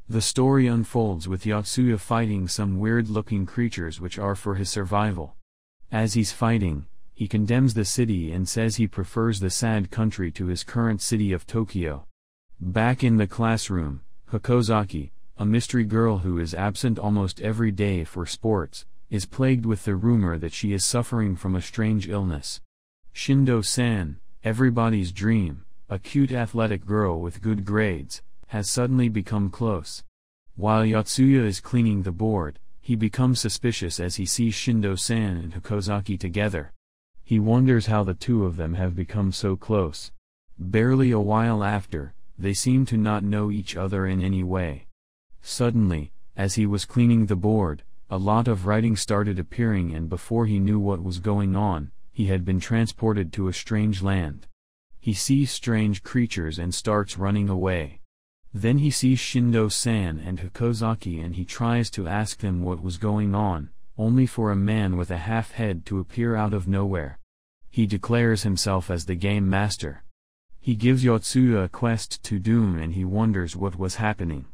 The story unfolds with Yotsuya fighting some weird-looking creatures which are for his survival. As he's fighting, he condemns the city and says he prefers the sad country to his current city of Tokyo. Back in the classroom, Hakozaki, a mystery girl who is absent almost every day for sports, is plagued with the rumor that she is suffering from a strange illness. Shindo-san, everybody's dream, a cute athletic girl with good grades, has suddenly become close. While Yotsuya is cleaning the board, he becomes suspicious as he sees Shindo-san and Hakozaki together. He wonders how the two of them have become so close. Barely a while after, they seem to not know each other in any way. Suddenly, as he was cleaning the board, a lot of writing started appearing, and before he knew what was going on, he had been transported to a strange land. He sees strange creatures and starts running away. Then he sees Shindo-san and Hakozaki and he tries to ask them what was going on, only for a man with a half head to appear out of nowhere. He declares himself as the game master. He gives Yotsuya a quest to do and he wonders what was happening.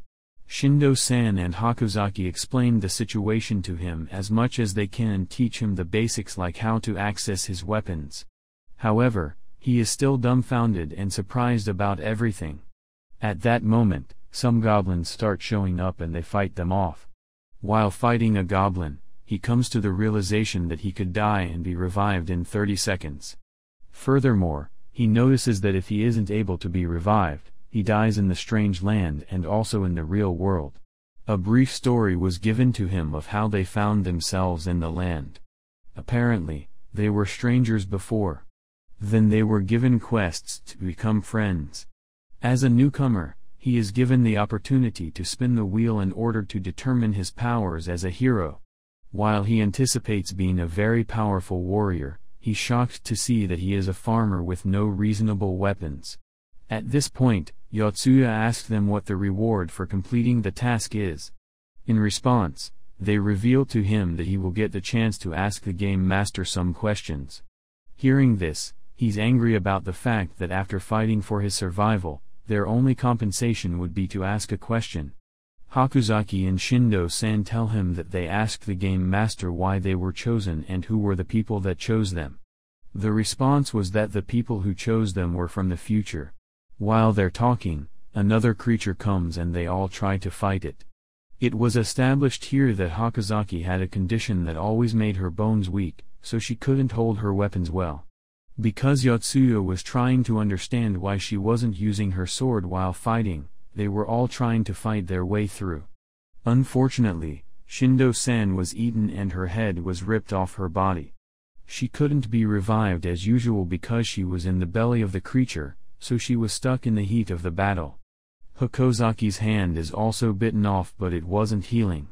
Shindo-san and Hakozaki explain the situation to him as much as they can and teach him the basics like how to access his weapons. However, he is still dumbfounded and surprised about everything. At that moment, some goblins start showing up and they fight them off. While fighting a goblin, he comes to the realization that he could die and be revived in 30 seconds. Furthermore, he notices that if he isn't able to be revived, he dies in the strange land and also in the real world. A brief story was given to him of how they found themselves in the land. Apparently, they were strangers before. Then they were given quests to become friends. As a newcomer, he is given the opportunity to spin the wheel in order to determine his powers as a hero. While he anticipates being a very powerful warrior, he's shocked to see that he is a farmer with no reasonable weapons. At this point, Yotsuya asks them what the reward for completing the task is. In response, they reveal to him that he will get the chance to ask the game master some questions. Hearing this, he's angry about the fact that after fighting for his survival, their only compensation would be to ask a question. Hakozaki and Shindo-san tell him that they asked the game master why they were chosen and who were the people that chose them. The response was that the people who chose them were from the future. While they're talking, another creature comes and they all try to fight it. It was established here that Hakozaki had a condition that always made her bones weak, so she couldn't hold her weapons well. Because Yotsuya was trying to understand why she wasn't using her sword while fighting, they were all trying to fight their way through. Unfortunately, Shindo-san was eaten and her head was ripped off her body. She couldn't be revived as usual because she was in the belly of the creature, so she was stuck in the heat of the battle. Hakozaki's hand is also bitten off but it wasn't healing.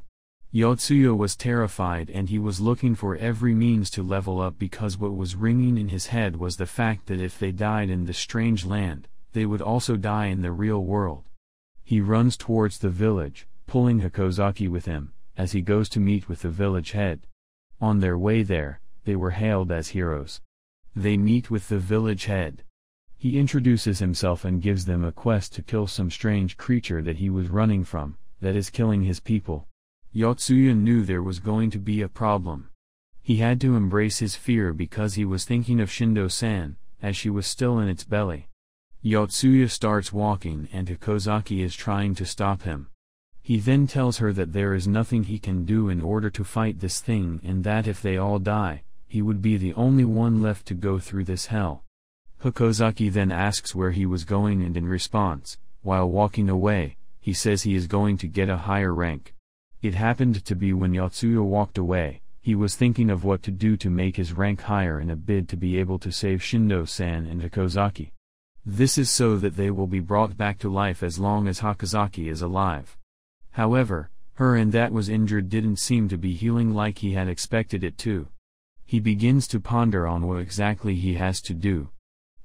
Yotsuya was terrified and he was looking for every means to level up because what was ringing in his head was the fact that if they died in the strange land, they would also die in the real world. He runs towards the village, pulling Hakozaki with him, as he goes to meet with the village head. On their way there, they were hailed as heroes. They meet with the village head. He introduces himself and gives them a quest to kill some strange creature that he was running from, that is killing his people. Yotsuya knew there was going to be a problem. He had to embrace his fear because he was thinking of Shindo-san, as she was still in its belly. Yotsuya starts walking and Hakozaki is trying to stop him. He then tells her that there is nothing he can do in order to fight this thing and that if they all die, he would be the only one left to go through this hell. Hakozaki then asks where he was going and in response, while walking away, he says he is going to get a higher rank. It happened to be when Yotsuya walked away, he was thinking of what to do to make his rank higher in a bid to be able to save Shindo-san and Hakozaki. This is so that they will be brought back to life as long as Hakozaki is alive. However, her and that was injured didn't seem to be healing like he had expected it to. He begins to ponder on what exactly he has to do.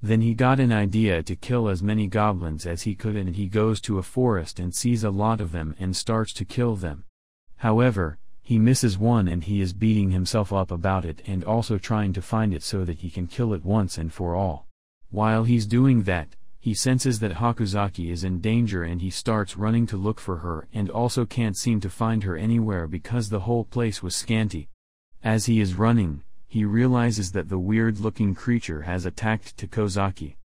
Then he got an idea to kill as many goblins as he could and he goes to a forest and sees a lot of them and starts to kill them. However, he misses one and he is beating himself up about it and also trying to find it so that he can kill it once and for all. While he's doing that, He senses that Hakozaki is in danger and he starts running to look for her and also can't seem to find her anywhere because the whole place was scanty. As he is running, he realizes that the weird-looking creature has attacked Takozaki.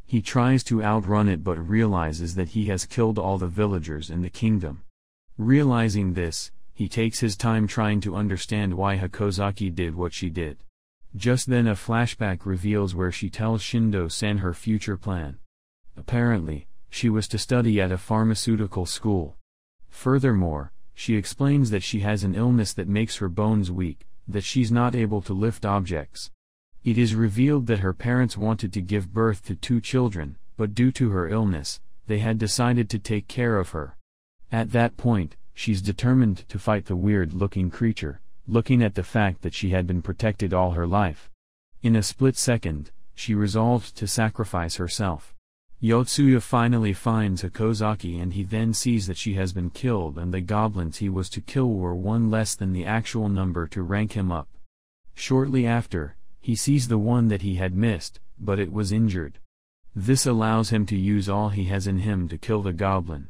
He tries to outrun it but realizes that he has killed all the villagers in the kingdom. Realizing this, he takes his time trying to understand why Hakozaki did what she did. Just then a flashback reveals where she tells Shindo-san her future plan. Apparently, she was to study at a pharmaceutical school. Furthermore, she explains that she has an illness that makes her bones weak, that she's not able to lift objects. It is revealed that her parents wanted to give birth to 2 children, but due to her illness, they had decided to take care of her. At that point, she's determined to fight the weird-looking creature, looking at the fact that she had been protected all her life. In a split second, she resolved to sacrifice herself. Yotsuya finally finds Hakozaki and he then sees that she has been killed and the goblins he was to kill were 1 less than the actual number to rank him up. Shortly after, he sees the one that he had missed, but it was injured. This allows him to use all he has in him to kill the goblin.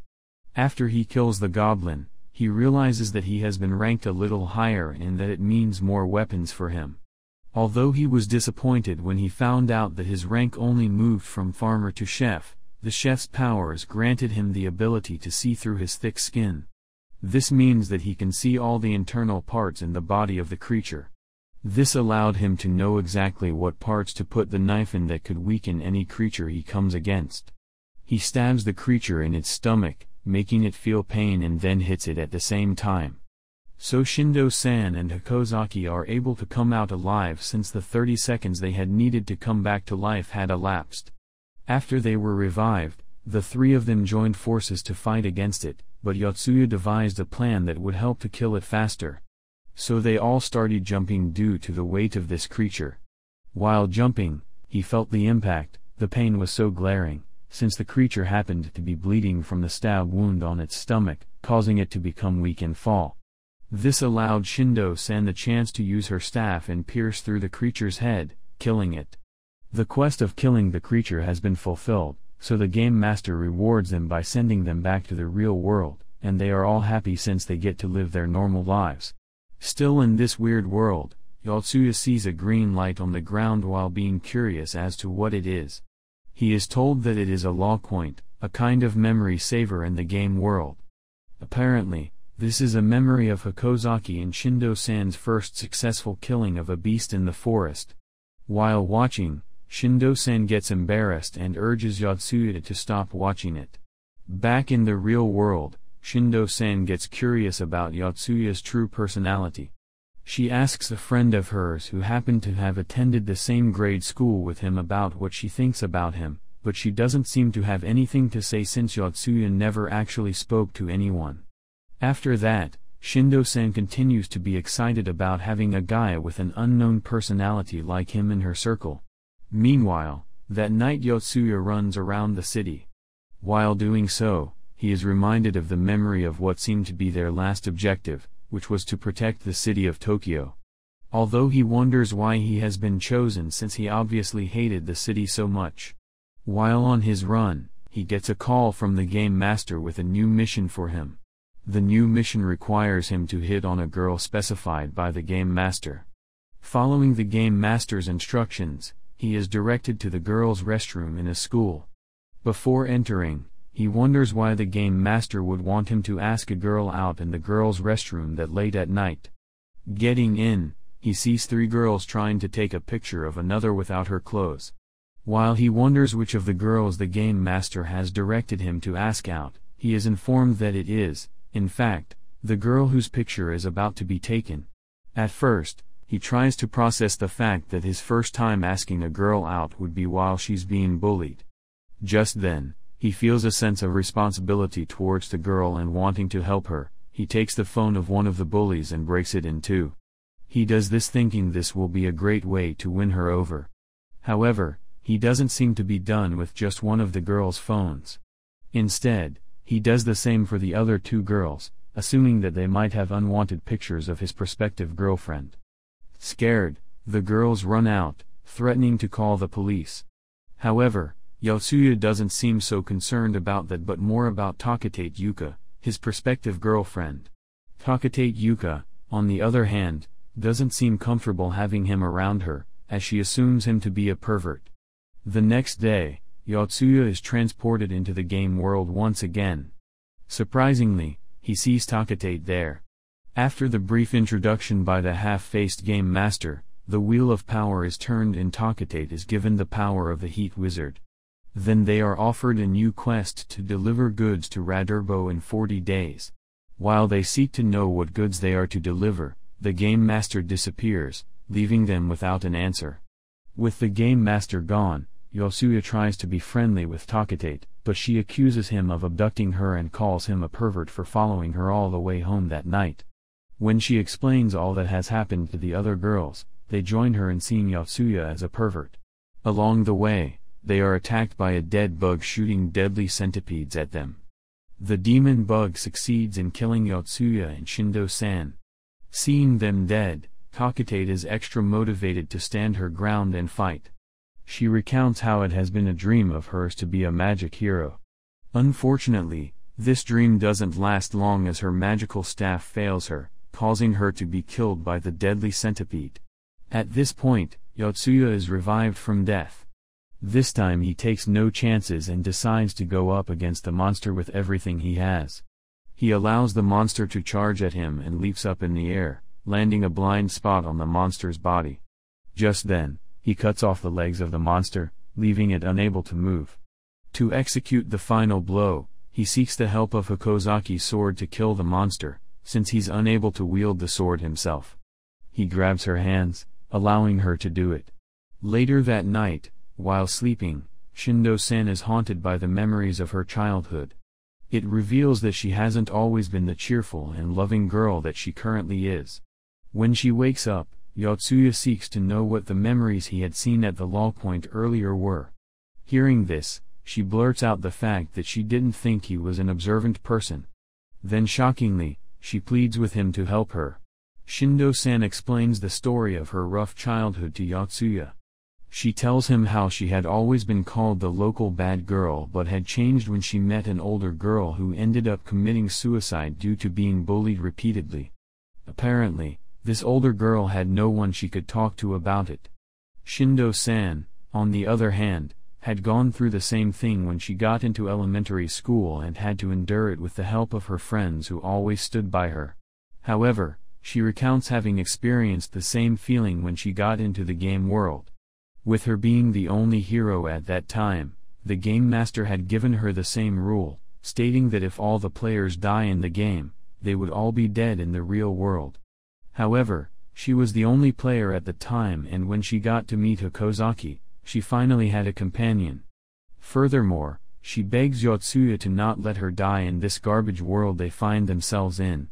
After he kills the goblin, he realizes that he has been ranked a little higher and that it means more weapons for him. Although he was disappointed when he found out that his rank only moved from farmer to chef, the chef's powers granted him the ability to see through his thick skin. This means that he can see all the internal parts in the body of the creature. This allowed him to know exactly what parts to put the knife in that could weaken any creature he comes against. He stabs the creature in its stomach, making it feel pain and then hits it at the same time. So Shindo-san and Hakozaki are able to come out alive since the 30 seconds they had needed to come back to life had elapsed. After they were revived, the 3 of them joined forces to fight against it, but Yotsuya devised a plan that would help to kill it faster. So they all started jumping due to the weight of this creature. While jumping, he felt the impact. The pain was so glaring, since the creature happened to be bleeding from the stab wound on its stomach, causing it to become weak and fall. This allowed Shindo-san the chance to use her staff and pierce through the creature's head, killing it. The quest of killing the creature has been fulfilled, so the game master rewards them by sending them back to the real world, and they are all happy since they get to live their normal lives. Still in this weird world, Yotsuya sees a green light on the ground while being curious as to what it is. He is told that it is a law point, a kind of memory saver in the game world. Apparently, this is a memory of Hakozaki and Shindo-san's first successful killing of a beast in the forest. While watching, Shindo-san gets embarrassed and urges Yotsuya to stop watching it. Back in the real world, Shindo-san gets curious about Yotsuya's true personality. She asks a friend of hers who happened to have attended the same grade school with him about what she thinks about him, but she doesn't seem to have anything to say since Yotsuya never actually spoke to anyone. After that, Shindo-san continues to be excited about having a guy with an unknown personality like him in her circle. Meanwhile, that night Yotsuya runs around the city. While doing so, he is reminded of the memory of what seemed to be their last objective, which was to protect the city of Tokyo. Although he wonders why he has been chosen since he obviously hated the city so much. While on his run, he gets a call from the game master with a new mission for him. The new mission requires him to hit on a girl specified by the game master. Following the game master's instructions, he is directed to the girl's restroom in a school. Before entering, he wonders why the game master would want him to ask a girl out in the girl's restroom that late at night. Getting in, he sees 3 girls trying to take a picture of another without her clothes. While he wonders which of the girls the game master has directed him to ask out, he is informed that it is, in fact, the girl whose picture is about to be taken. At first, he tries to process the fact that his first time asking a girl out would be while she's being bullied. Just then, he feels a sense of responsibility towards the girl and wanting to help her. He takes the phone of one of the bullies and breaks it in 2. He does this thinking this will be a great way to win her over. However, he doesn't seem to be done with just one of the girl's phones. Instead, he does the same for the other 2 girls, assuming that they might have unwanted pictures of his prospective girlfriend. Scared, the girls run out, threatening to call the police. However, Yotsuya doesn't seem so concerned about that but more about Takatate Yuka, his prospective girlfriend. Takatate Yuka, on the other hand, doesn't seem comfortable having him around her, as she assumes him to be a pervert. The next day, Yotsuya is transported into the game world once again. Surprisingly, he sees Takatate there. After the brief introduction by the half-faced game master, the wheel of power is turned and Takatate is given the power of the Heat Wizard. Then they are offered a new quest to deliver goods to Radurbo in 40 days. While they seek to know what goods they are to deliver, the game master disappears, leaving them without an answer. With the game master gone, Yotsuya tries to be friendly with Takatate, but she accuses him of abducting her and calls him a pervert for following her all the way home that night. When she explains all that has happened to the other girls, they join her in seeing Yotsuya as a pervert. Along the way, they are attacked by a dead bug shooting deadly centipedes at them. The demon bug succeeds in killing Yotsuya and Shindo-san. Seeing them dead, Takatate is extra motivated to stand her ground and fight. She recounts how it has been a dream of hers to be a magic hero. Unfortunately, this dream doesn't last long as her magical staff fails her, causing her to be killed by the deadly centipede. At this point, Yotsuya is revived from death. This time he takes no chances and decides to go up against the monster with everything he has. He allows the monster to charge at him and leaps up in the air, landing a blind spot on the monster's body. Just then, he cuts off the legs of the monster, leaving it unable to move. To execute the final blow, he seeks the help of Hokozaki's sword to kill the monster, since he's unable to wield the sword himself. He grabs her hands, allowing her to do it. Later that night, while sleeping, Shindo-san is haunted by the memories of her childhood. It reveals that she hasn't always been the cheerful and loving girl that she currently is. When she wakes up, Yotsuya seeks to know what the memories he had seen at the law point earlier were. Hearing this, she blurts out the fact that she didn't think he was an observant person. Then shockingly, she pleads with him to help her. Shindo-san explains the story of her rough childhood to Yotsuya. She tells him how she had always been called the local bad girl but had changed when she met an older girl who ended up committing suicide due to being bullied repeatedly. Apparently, this older girl had no one she could talk to about it. Shindo-san, on the other hand, had gone through the same thing when she got into elementary school and had to endure it with the help of her friends who always stood by her. However, she recounts having experienced the same feeling when she got into the game world. With her being the only hero at that time, the game master had given her the same rule, stating that if all the players die in the game, they would all be dead in the real world. However, she was the only player at the time, and when she got to meet Hokozaki, she finally had a companion. Furthermore, she begs Yotsuya to not let her die in this garbage world they find themselves in.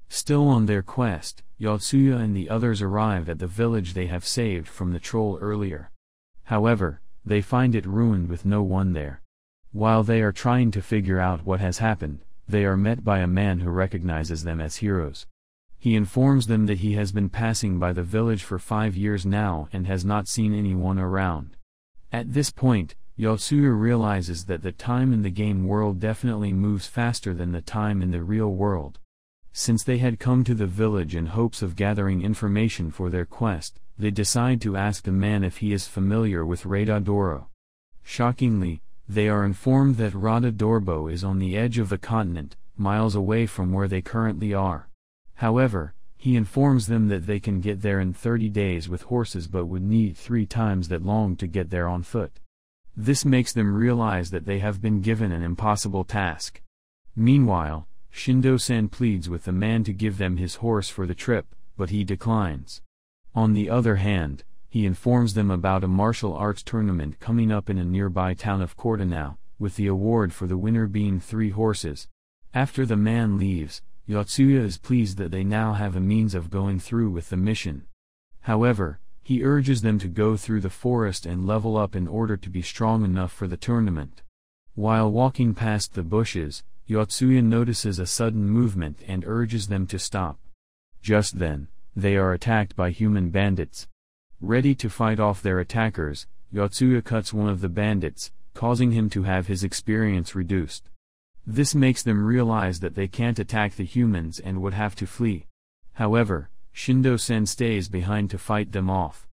Still on their quest, Yotsuya and the others arrive at the village they have saved from the troll earlier. However, they find it ruined with no one there. While they are trying to figure out what has happened, they are met by a man who recognizes them as heroes. He informs them that he has been passing by the village for 5 years now and has not seen anyone around. At this point, Yotsuya realizes that the time in the game world definitely moves faster than the time in the real world. Since they had come to the village in hopes of gathering information for their quest, they decide to ask the man if he is familiar with Radadoro. Shockingly, they are informed that Radadorbo is on the edge of the continent, miles away from where they currently are. However, he informs them that they can get there in 30 days with horses but would need 3 times that long to get there on foot. This makes them realize that they have been given an impossible task. Meanwhile, Shindo-san pleads with the man to give them his horse for the trip, but he declines. On the other hand, he informs them about a martial arts tournament coming up in a nearby town of Cordenau, with the award for the winner being 3 horses. After the man leaves, Yotsuya is pleased that they now have a means of going through with the mission. However, he urges them to go through the forest and level up in order to be strong enough for the tournament. While walking past the bushes, Yotsuya notices a sudden movement and urges them to stop. Just then, they are attacked by human bandits. Ready to fight off their attackers, Yotsuya cuts one of the bandits, causing him to have his experience reduced. This makes them realize that they can't attack the humans and would have to flee. However, Shindo-sen stays behind to fight them off.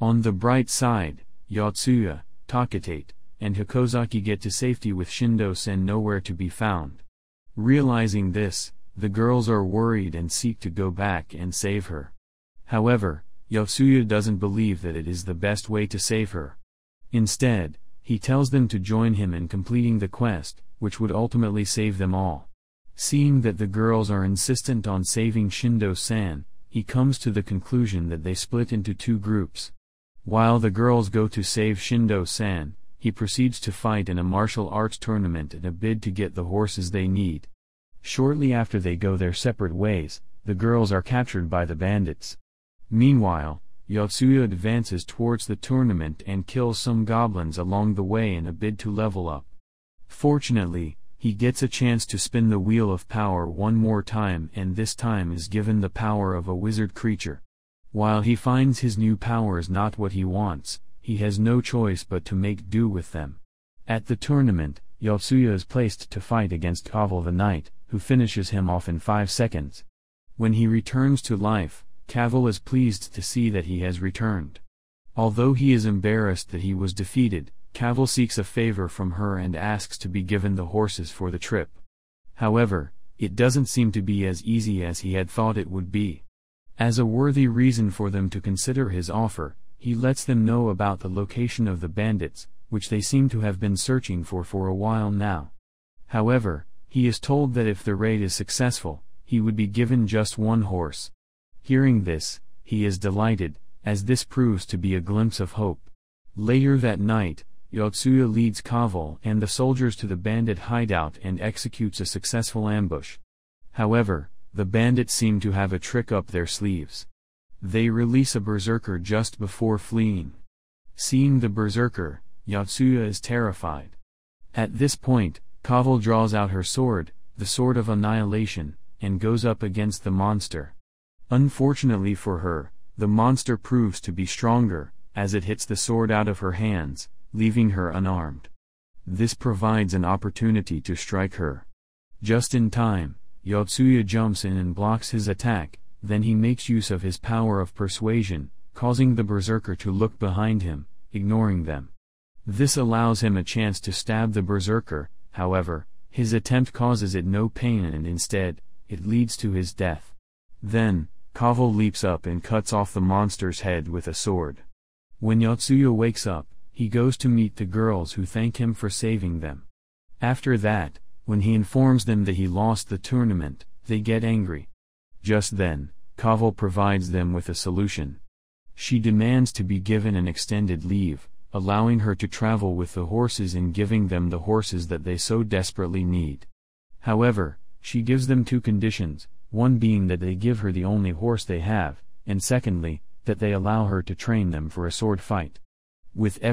On the bright side, Yotsuya, Takatate, and Hikozaki get to safety with Shindo-sen nowhere to be found. Realizing this, the girls are worried and seek to go back and save her. However, Yotsuya doesn't believe that it is the best way to save her. Instead, he tells them to join him in completing the quest, which would ultimately save them all. Seeing that the girls are insistent on saving Shindo-san, he comes to the conclusion that they split into two groups. While the girls go to save Shindo-san, he proceeds to fight in a martial arts tournament in a bid to get the horses they need. Shortly after they go their separate ways, the girls are captured by the bandits. Meanwhile, Yotsuya advances towards the tournament and kills some goblins along the way in a bid to level up. Fortunately, he gets a chance to spin the Wheel of Power one more time, and this time is given the power of a wizard creature. While he finds his new powers not what he wants, he has no choice but to make do with them. At the tournament, Yotsuya is placed to fight against Kaval the Knight, who finishes him off in 5 seconds. When he returns to life, Kaval is pleased to see that he has returned. Although he is embarrassed that he was defeated, Kaval seeks a favor from her and asks to be given the horses for the trip. However, it doesn't seem to be as easy as he had thought it would be. As a worthy reason for them to consider his offer, he lets them know about the location of the bandits, which they seem to have been searching for a while now. However, he is told that if the raid is successful, he would be given just one horse. Hearing this, he is delighted, as this proves to be a glimpse of hope. Later that night, Yotsuya leads Kaval and the soldiers to the bandit hideout and executes a successful ambush. However, the bandits seem to have a trick up their sleeves. They release a berserker just before fleeing. Seeing the berserker, Yotsuya is terrified. At this point, Kaval draws out her sword, the Sword of Annihilation, and goes up against the monster. Unfortunately for her, the monster proves to be stronger, as it hits the sword out of her hands, leaving her unarmed. This provides an opportunity to strike her. Just in time, Yotsuya jumps in and blocks his attack, then he makes use of his power of persuasion, causing the berserker to look behind him, ignoring them. This allows him a chance to stab the berserker. However, his attempt causes it no pain and instead, it leads to his death. Then, Kaval leaps up and cuts off the monster's head with a sword. When Yotsuya wakes up, he goes to meet the girls who thank him for saving them. After that, when he informs them that he lost the tournament, they get angry. Just then, Kaval provides them with a solution. She demands to be given an extended leave, allowing her to travel with the horses and giving them the horses that they so desperately need. However, she gives them 2 conditions, one being that they give her the only horse they have, and secondly, that they allow her to train them for a sword fight. With every